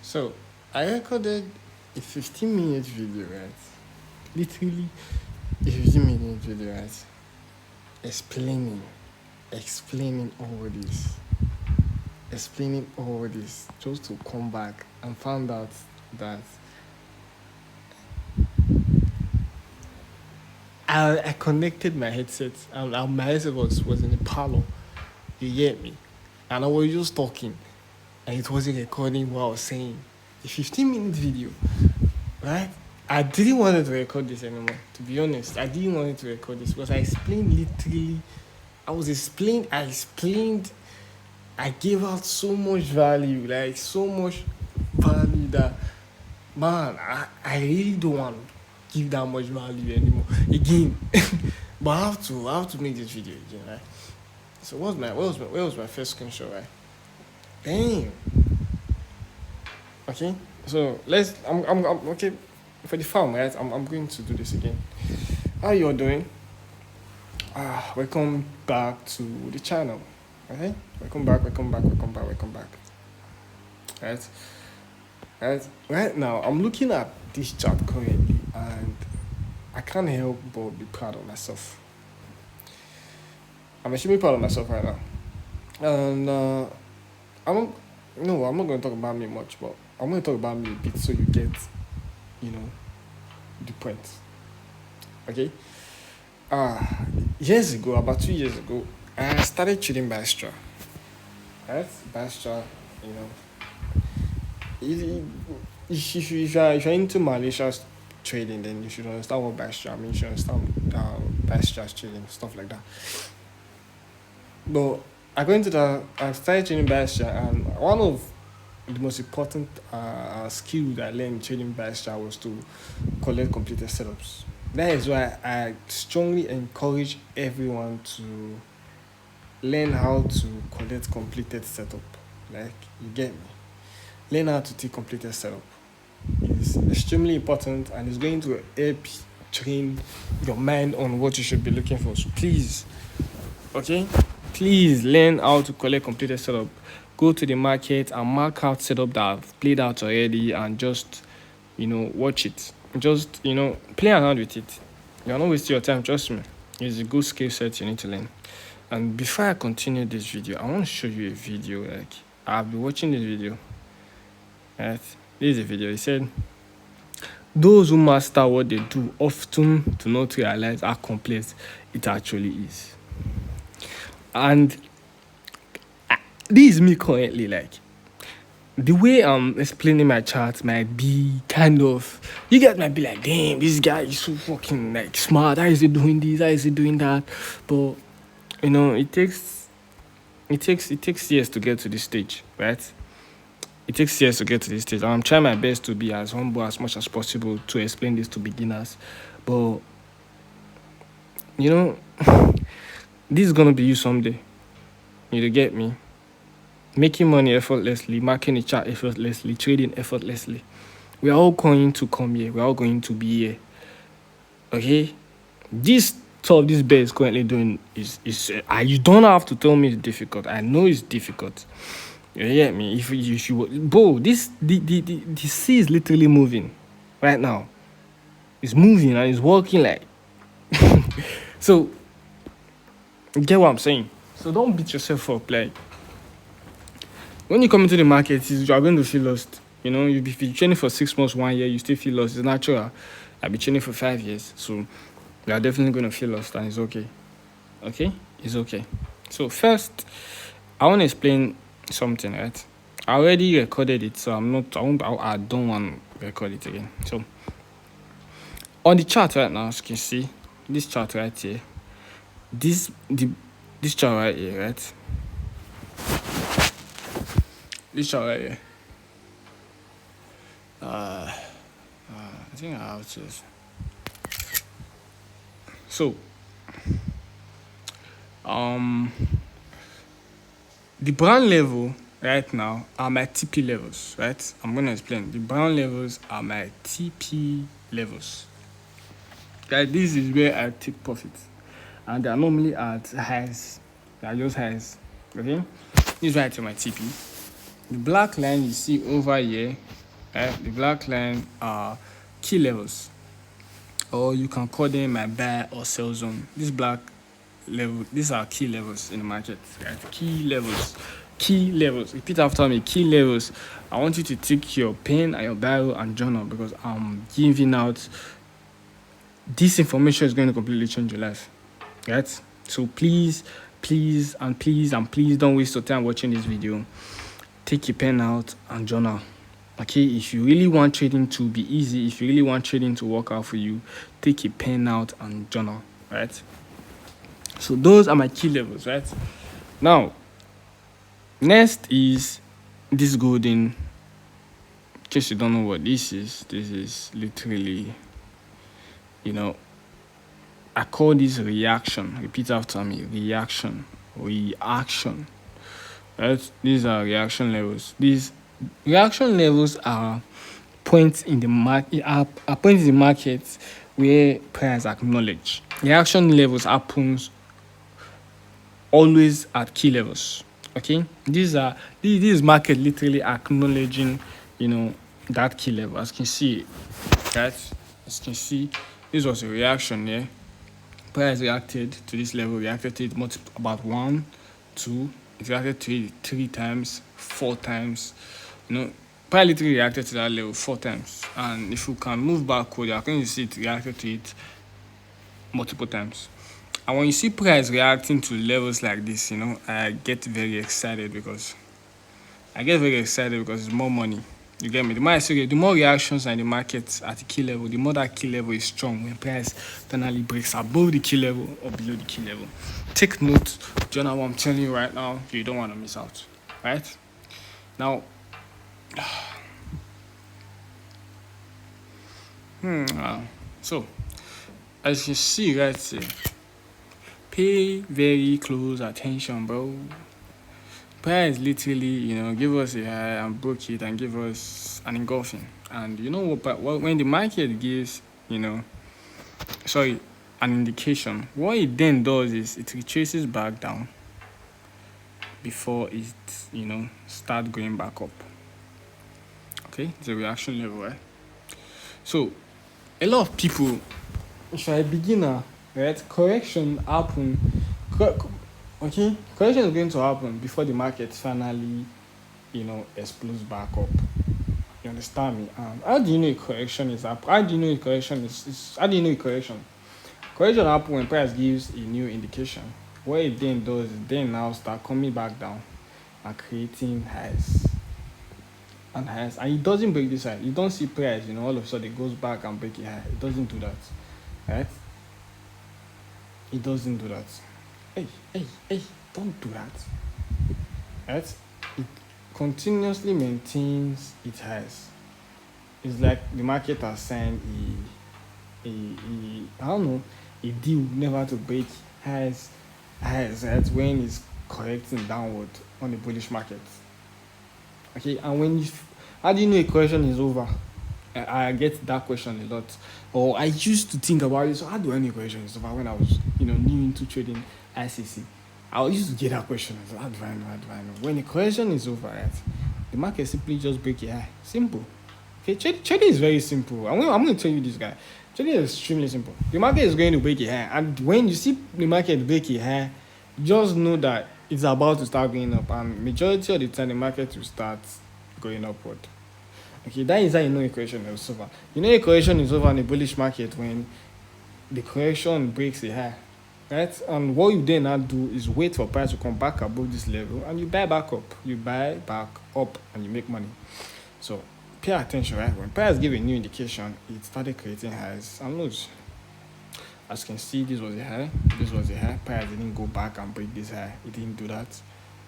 So I recorded a 15-minute video, right? Literally a 15-minute video, right? Explaining, explaining all this, explaining all this, just to come back and found out that I connected my headset and my headset was in the parlor. You get me? And I was just talking and it wasn't recording what I was saying. A 15-minute video, right? I didn't want to record this anymore, to be honest. I didn't want to record this because I explained literally. I explained, I gave out so much value, like so much value that, man, I really don't want to give that much value anymore. Again, but I have to make this video again, right? So where was my first screenshot, right? Damn. Okay. So I'm okay for the farm, right? I'm going to do this again. How you all doing? Welcome back to the channel. Okay? Welcome back. Right? Right now I'm looking at this chart currently and I can't help but be proud of myself. I'm extremely proud of myself right now. And I'm I'm not gonna talk about me much, but I'm gonna talk about me a bit so you get, you know, the point. Okay? Years ago, about 2 years ago, I started trading Bastra. Right? Bastra, you know. If you're into malicious trading, then you should understand what Bastra. I mean, you should understand Bastra trading, stuff like that. But according to that, I started trading Bastra, and one of the most important skill that I learned in trading Bastra was to collect completed setups. That is why I strongly encourage everyone to learn how to collect completed setup. Like, you get me? Learn how to take completed setup. It's extremely important and it's going to help train your mind on what you should be looking for. So please, okay? Please learn how to collect completed setup. Go to the market and mark out setup that I've played out already and just, watch it. Just, play around with it. You're not wasting your time, trust me. It's a good skill set you need to learn. And before I continue this video, I want to show you a video. Like, I've been watching this video. Right? This is a video. It said, those who master what they do often do not realize how complex it actually is. And this is me currently, like, the way I'm explaining my chart might be kind of, you guys might be like, damn, this guy is so fucking like smart. How is he doing this? How is he doing that? But it takes years to get to this stage, right? It takes years to get to this stage. I'm trying my best to be as humble as much as possible to explain this to beginners. But this is gonna be you someday. You get me? Making money effortlessly, marking a chart effortlessly, trading effortlessly. We are all going to come here. We are all going to be here. Okay? This stuff this bear is currently doing is you don't have to tell me it's difficult. I know it's difficult. You get me? If you should, bro, the sea is literally moving right now. It's moving and it's walking like. So, you get what I'm saying? So don't beat yourself up. Like, when you come into the market, you are going to feel lost. You'll be training for 6 months, 1 year, you still feel lost. It's natural. I'll be training for 5 years, so you are definitely going to feel lost, and it's okay. Okay, it's okay. So first, I want to explain something, right? I already recorded it, so I don't want to record it again. So on the chart right now, as you can see, this chart right here, this chart right here, right? This chart right here. I think I have to. So, the brown level right now are my TP levels, right? I'm going to explain. The brown levels are my TP levels. Guys, this is where I take profits. And they are normally at highs. They are just highs. Okay? This is where I take my TP. The black line you see over here, the black line are key levels, or you can call them my buy or sell zone. This black level, these are key levels in the market. Right? Key levels, key levels. Repeat after me. Key levels. I want you to take your pen and your Bible and journal, because I'm giving out this information is going to completely change your life. Right? So please, please, and please, and please don't waste your time watching this video. Take your pen out and journal. Okay, if you really want trading to be easy, if you really want trading to work out for you, take your pen out and journal. Right? So those are my key levels. Right? Now, next is this golden. In case you don't know what this is literally, I call this reaction. Repeat after me. Reaction. Reaction. Right? These are reaction levels. These reaction levels are points in the market. Are points in the market where price acknowledge. Reaction levels happens always at key levels. Okay, this is market literally acknowledging, that key level. As you can see, right? As you can see, this was a reaction there. Price reacted to this level, reacted to it about 1, 2, it reacted to it 3 times, 4 times. Price literally reacted to that level 4 times. And if you can move backward, you're going to see it reacted to it multiple times. And when you see price reacting to levels like this, I get very excited because it's more money. You get me? The more I say, the more reactions in the market at the key level, the more that key level is strong when price finally breaks above the key level or below the key level. Take note, journal what I'm telling you right now. You don't want to miss out. Right? Now, so as you see right here, pay very close attention, bro. Price literally, give us a high and broke it and give us an engulfing. And when the market gives, an indication, what it then does is it retraces back down before it, start going back up. Okay, it's a reaction level, right? So, a lot of people, if you're a beginner, right, correction happen. Okay, correction is going to happen before the market finally, explodes back up. You understand me? How do you know a correction is up? How do you know a correction is how do you know a correction? Correction happens when price gives a new indication. What it then does is then now start coming back down and creating highs. And it doesn't break this high. You don't see price, all of a sudden it goes back and break a high. It doesn't do that. Right? It doesn't do that. Hey, don't do that. Right? It continuously maintains its highs. It's like the market has signed a deal never to break highs, right? When it's correcting downward on the bullish market. Okay, and how do you know a correction is over? I get that question a lot. Or I used to think about it. So how do I know a correction is over when I was, new into trading ICC? I used to get that question. So how do I know? When a correction is over, right, the market simply just break a high. Simple. Okay, trading is very simple. I'm going to tell you this, guy. Trading is extremely simple. The market is going to break a high. And when you see the market break a high, just know that it's about to start going up. And majority of the time, the market will start going upward. Okay, that is how you know a correction is over. You know a correction is over in a bullish market when the correction breaks a high, right? And what you then not do is wait for price to come back above this level and you buy back up. You buy back up and you make money. So pay attention, right? When price give a new indication, it started creating highs and lows. As you can see, this was a high. Price didn't go back and break this high. It didn't do that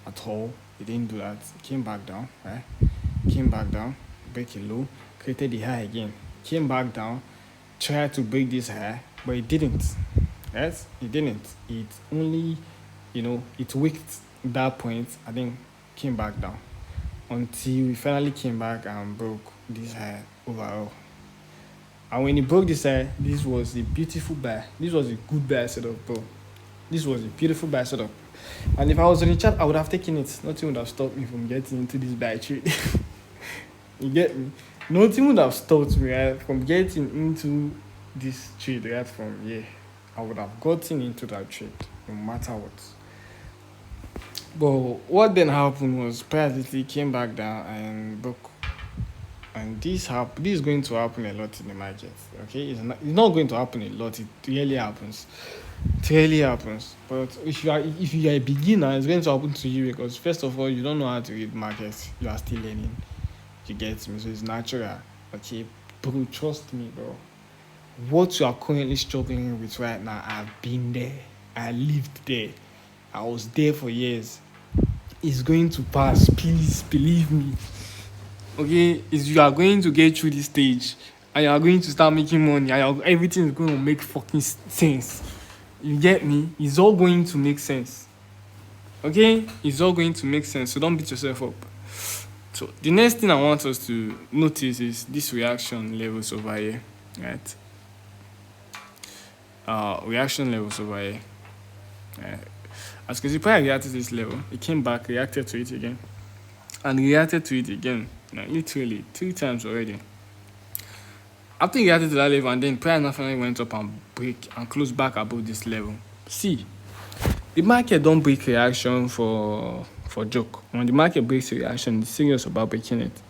at all. It didn't do that. It came back down, right? Came back down. Break a low, created the high again, came back down, tried to break this high, but it didn't. Right? It didn't. It only, it wicked that point and then came back down until we finally came back and broke this high overall. And when it broke this high, this was a beautiful buy. This was a good buy setup, bro. This was a beautiful buy setup. And if I was on the chat, I would have taken it. Nothing would have stopped me from getting into this buy trade. You get me? Nothing would have stopped me, right, from getting into this trade right from here. I would have gotten into that trade no matter what. But what then happened was price literally came back down and broke. And this is going to happen a lot in the market. Okay, it's not going to happen a lot. It really happens. It really happens. But if you are a beginner, it's going to happen to you because first of all, you don't know how to read markets. You are still learning. You get me? So it's natural. Okay, bro, trust me, bro. What you are currently struggling with right now, I've been there. I lived there. I was there for years. It's going to pass. Please believe me. Okay, is you are going to get through this stage and you are going to start making money and everything is going to make fucking sense. You get me? It's all going to make sense. Okay? It's all going to make sense. So don't beat yourself up. So the next thing I want us to notice is this reaction levels over here. Right? Reaction levels over here. As you can see, prior reacted to this level, it came back, reacted to it again, and reacted to it again. Now, literally 3 times already. After he reacted to that level, and then prior now finally went up and break and closed back above this level. See, the market don't break reaction for joke. When the market breaks a reaction, it's serious about breaking it.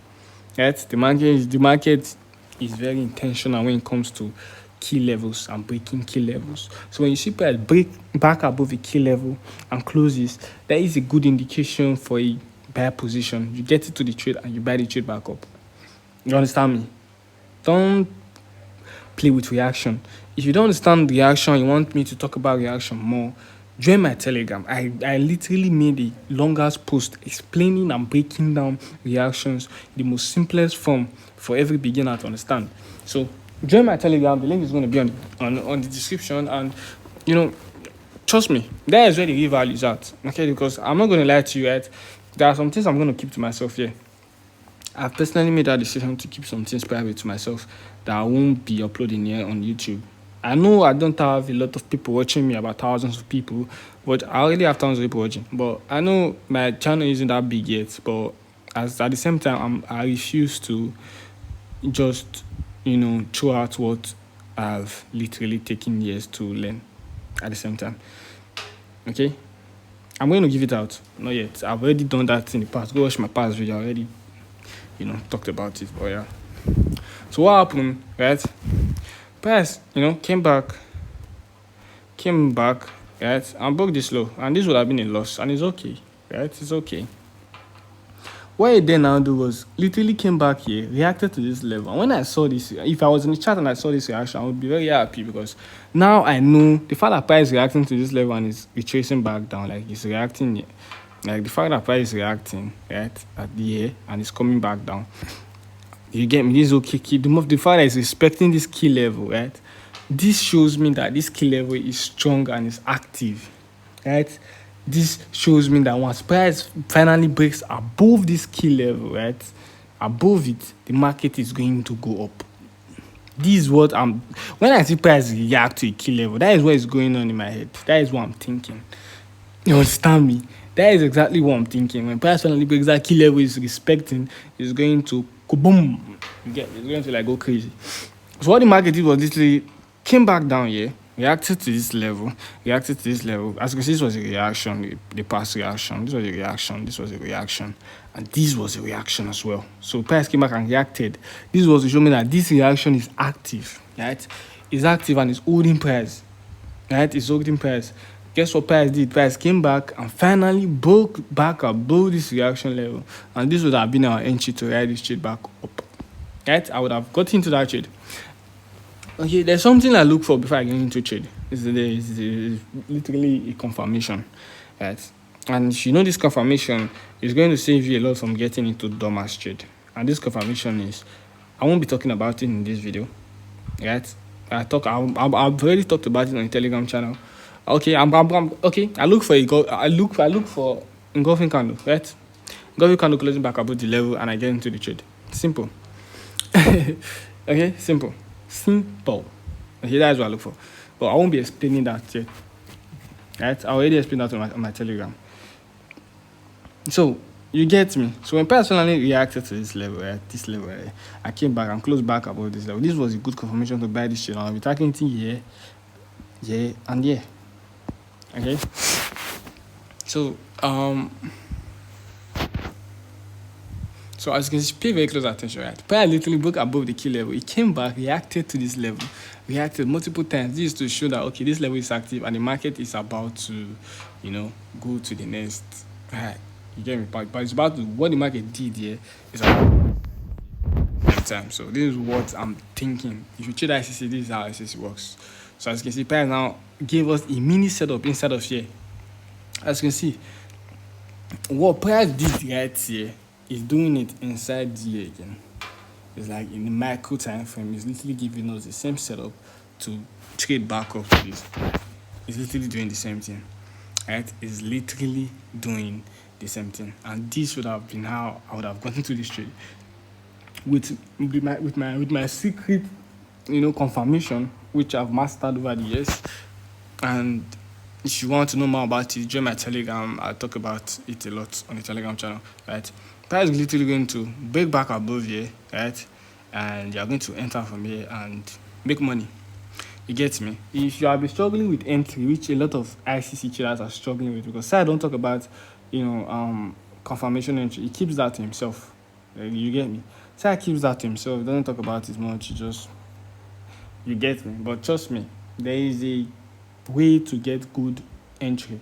Right? The market is very intentional when it comes to key levels and breaking key levels. So when you see price break back above a key level and closes, that is a good indication for a buy position. You get it to the trade and you buy the trade back up. You understand me? Don't play with reaction. If you don't understand reaction, you want me to talk about reaction more, join my Telegram. I literally made the longest post explaining and breaking down reactions in the most simplest form for every beginner to understand. So join my Telegram. The link is going to be on the description, and trust me, that is where the real value is at. Okay, because I'm not going to lie to you, right? There are some things I'm going to keep to myself here. I've personally made that decision to keep some things private to myself that I won't be uploading here on YouTube. I know I don't have a lot of people watching me, about thousands of people, but I already have thousands of people watching. But I know my channel isn't that big yet, but at the same time, I refuse to just, throw out what I've literally taken years to learn at the same time. Okay? I'm going to give it out. Not yet. I've already done that in the past. Go watch my past video. I already, talked about it. But yeah. So what happened, right? Price, came back, right? And broke this low. And this would have been a loss. And it's okay, right? It's okay. What it then now do was literally came back here, reacted to this level. And when I saw this, if I was in the chat and I saw this reaction, I would be very happy because now I know the fact that price is reacting to this level and is retracing back down, like it's reacting, like the fact that price is reacting, right, at the air and it's coming back down. You get me? This is okay. The fact that it's respecting this key level, right? This shows me that this key level is strong and is active, right? This shows me that once price finally breaks above this key level, right? Above it, the market is going to go up. This is what when I see price react to a key level, that is what is going on in my head. That is what I'm thinking. You understand me? That is exactly what I'm thinking. When price finally breaks that key level is respecting, it's going to go boom. It's going to go crazy. So what the market did was literally came back down here, reacted to this level. As you can see, this was a reaction, the past reaction. This was a reaction. And this was a reaction as well. So price came back and reacted. This was to show me that this reaction is active, right? It's active and it's holding price, right? It's holding price. Guess what price did? Price came back and finally broke back above this reaction level. And this would have been our entry to ride this trade back up, right? I would have got into that trade. Okay, there's something I look for before I get into trade. It's literally a confirmation, right? And if you know this confirmation is going to save you a lot from getting into dumbass trade. And this confirmation is, I won't be talking about it in this video, right? I've already talked about it on the Telegram channel. Okay, okay. I look for engulfing candle, right? Engulfing candle closing back above the level, and I get into the trade. Simple. Okay, simple. Okay, that's what I look for. But I won't be explaining that yet. Right? I already explained that on my Telegram. So you get me. So when personally reacted to this level, this level, I came back and closed back about this level. This was a good confirmation to buy this channel. I'll be targeting yeah, and yeah. Okay. So so as you can see, pay very close attention, right? Prior literally broke above the key level. It came back, reacted to this level, reacted multiple times. This is to show that okay, this level is active and the market is about to, go to the next. Right. You get me? But it's about to, what the market did here is about time. So this is what I'm thinking. If you trade ICC, this is how ICC works. So as you can see, price now gave us a mini setup inside of here. As you can see, what price did right here is doing it inside here again. It's like in the micro time frame, it's literally giving us the same setup to trade back up to this. It's literally doing the same thing. Right? It's literally doing the same thing. And this would have been how I would have gotten to this trade. With my secret, confirmation, which I've mastered over the years. And if you want to know more about it, join my Telegram. I talk about it a lot on the Telegram channel, right? Price is literally going to break back above here, right? And you're going to enter from here and make money. You get me? If you have been struggling with entry, which a lot of ICC traders are struggling with, because I don't talk about, confirmation entry. He keeps that to himself. You get me? Sai keeps that to himself. He doesn't talk about it much. You get me? But trust me, there is a way to get good entry.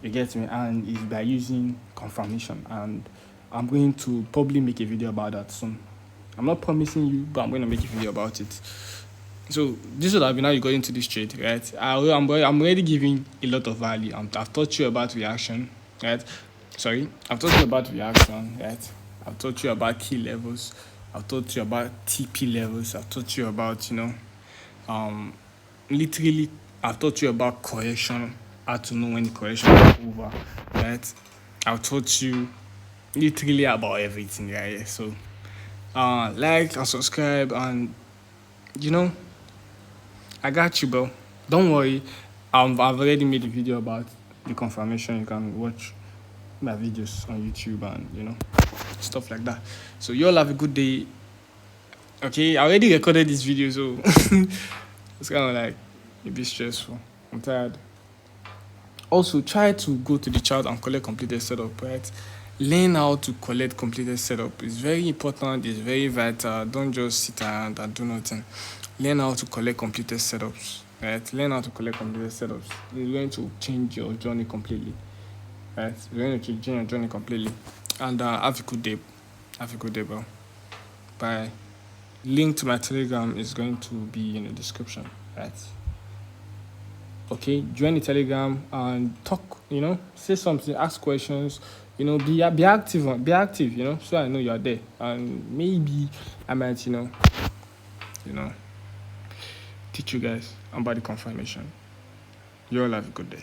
You get me? And it's by using confirmation. And I'm going to probably make a video about that soon. I'm not promising you, but I'm going to make a video about it. So this would have been how you got into this trade, right? I'm already giving a lot of value. I've taught you about reaction, right? I've taught you about reaction, right? I've taught you about key levels. I've taught you about TP levels. I've taught you about, literally, I've taught you about correction, how to know when the correction is over, right? I've taught you literally about everything, right? So, like and subscribe, and I got you, bro. Don't worry. I've already made a video about the confirmation. You can watch my videos on YouTube and stuff like that. So you all have a good day. Okay, I already recorded this video, so it's kind of like a bit stressful. I'm tired. Also, try to go to the chart and collect completed setup, right? Learn how to collect completed setup. It's very important. It's very vital. Don't just sit around and do nothing. Learn how to collect completed setups, right? Learn how to collect completed setups. It's going to change your journey completely, right? It's going to change your journey completely. And have a good day. Have a good day, bro. Bye. Link to my Telegram is going to be in the description, right? Okay, join the Telegram and talk, say something, ask questions, be active, so I know you're there. And maybe I might, teach you guys about the confirmation. You all have a good day.